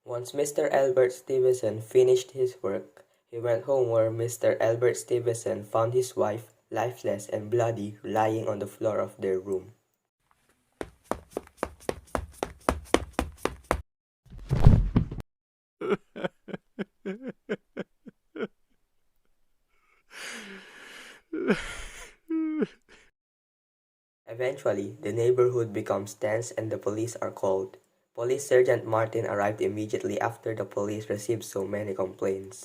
Once Mr. Albert Stevenson finished his work, he went home where Mr. Albert Stevenson found his wife, lifeless and bloody, lying on the floor of their room. Eventually, the neighborhood becomes tense and the police are called. Police Sergeant Martin arrived immediately after the police received so many complaints.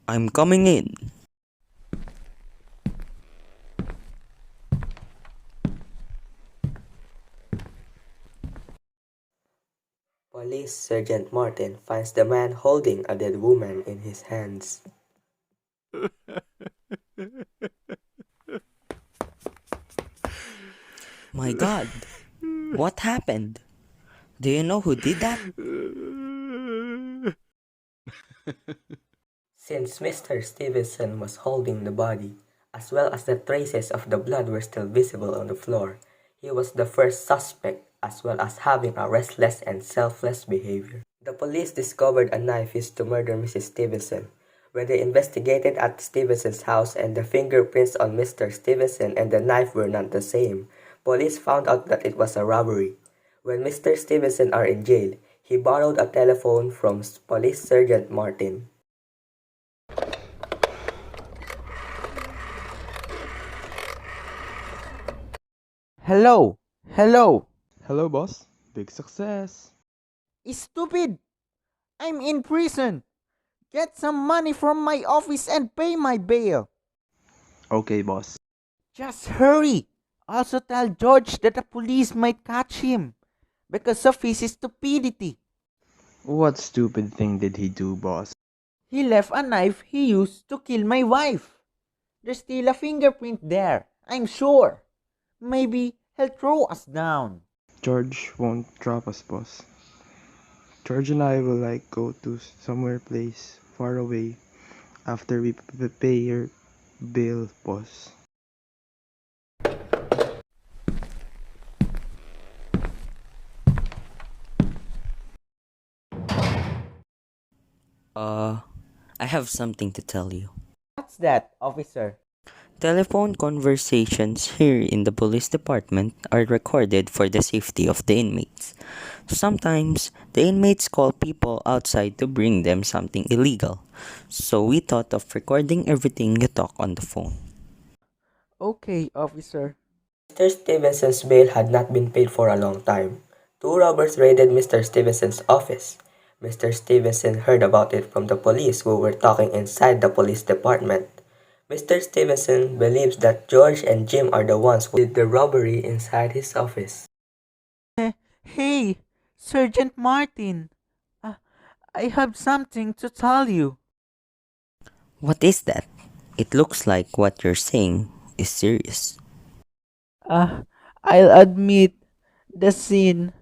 I'm coming in. Police Sergeant Martin finds the man holding a dead woman in his hands. My God, what happened? Do you know who did that? Since Mr. Stevenson was holding the body, as well as the traces of the blood were still visible on the floor, he was the first suspect as well as having a restless and selfless behavior. The police discovered a knife used to murder Mrs. Stevenson. When they investigated at Stevenson's house and the fingerprints on Mr. Stevenson and the knife were not the same, police found out that it was a robbery. When Mr. Stevenson are in jail, he borrowed a telephone from Police Sergeant Martin. Hello! Hello! Hello, boss. Big success. Stupid! I'm in prison! Get some money from my office and pay my bail! Okay, boss. Just hurry! Also tell George that the police might catch him because of his stupidity. What stupid thing did he do, boss? He left a knife he used to kill my wife. There's still a fingerprint there, I'm sure. Maybe he'll throw us down. George won't drop us, boss. George and I will go to somewhere place far away after we pay your bill, boss. I have something to tell you. What's that, officer? Telephone conversations here in the police department are recorded for the safety of the inmates. Sometimes, the inmates call people outside to bring them something illegal. So we thought of recording everything you talk on the phone. Okay, officer. Mr. Stevenson's bail had not been paid for a long time. Two robbers raided Mr. Stevenson's office. Mr. Stevenson heard about it from the police who were talking inside the police department. Mr. Stevenson believes that George and Jim are the ones who did the robbery inside his office. Hey, Sergeant Martin. I have something to tell you. What is that? It looks like what you're saying is serious. I'll admit the sin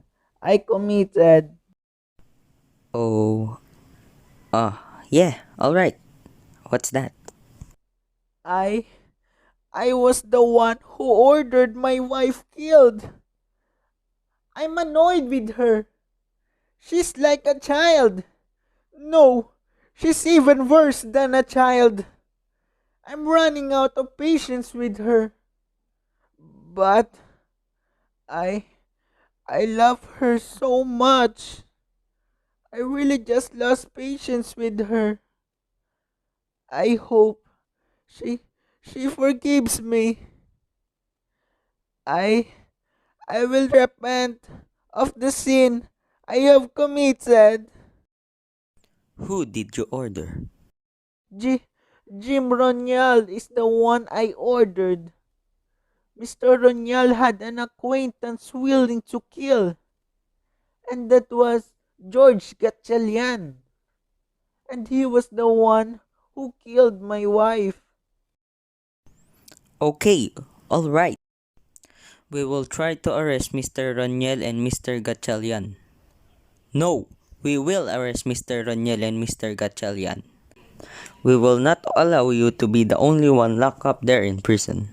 I committed. Oh, yeah, alright. What's that? I was the one who ordered my wife killed. I'm annoyed with her. She's like a child. No, she's even worse than a child. I'm running out of patience with her. But I love her so much. I really just lost patience with her. I hope she forgives me. I will repent of the sin I have committed. Who did you order? Jim Ronial is the one I ordered. Mr. Ronial had an acquaintance willing to kill. And that was George Gatchalian. And he was the one who killed my wife. Okay, alright. We will try to arrest Mr. Roniel and Mr. Gatchalian. No, we will arrest Mr. Roniel and Mr. Gatchalian. We will not allow you to be the only one locked up there in prison.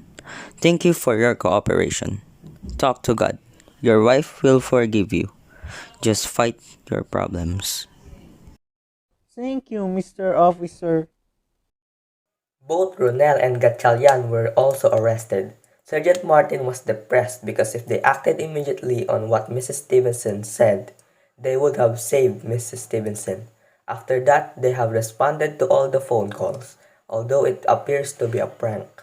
Thank you for your cooperation. Talk to God. Your wife will forgive you. Just fight your problems. Thank you, Mr. Officer. Both Ronell and Gatchalian were also arrested. Sergeant Martin was depressed because if they acted immediately on what Mrs. Stevenson said, they would have saved Mrs. Stevenson. After that, they have responded to all the phone calls, although it appears to be a prank.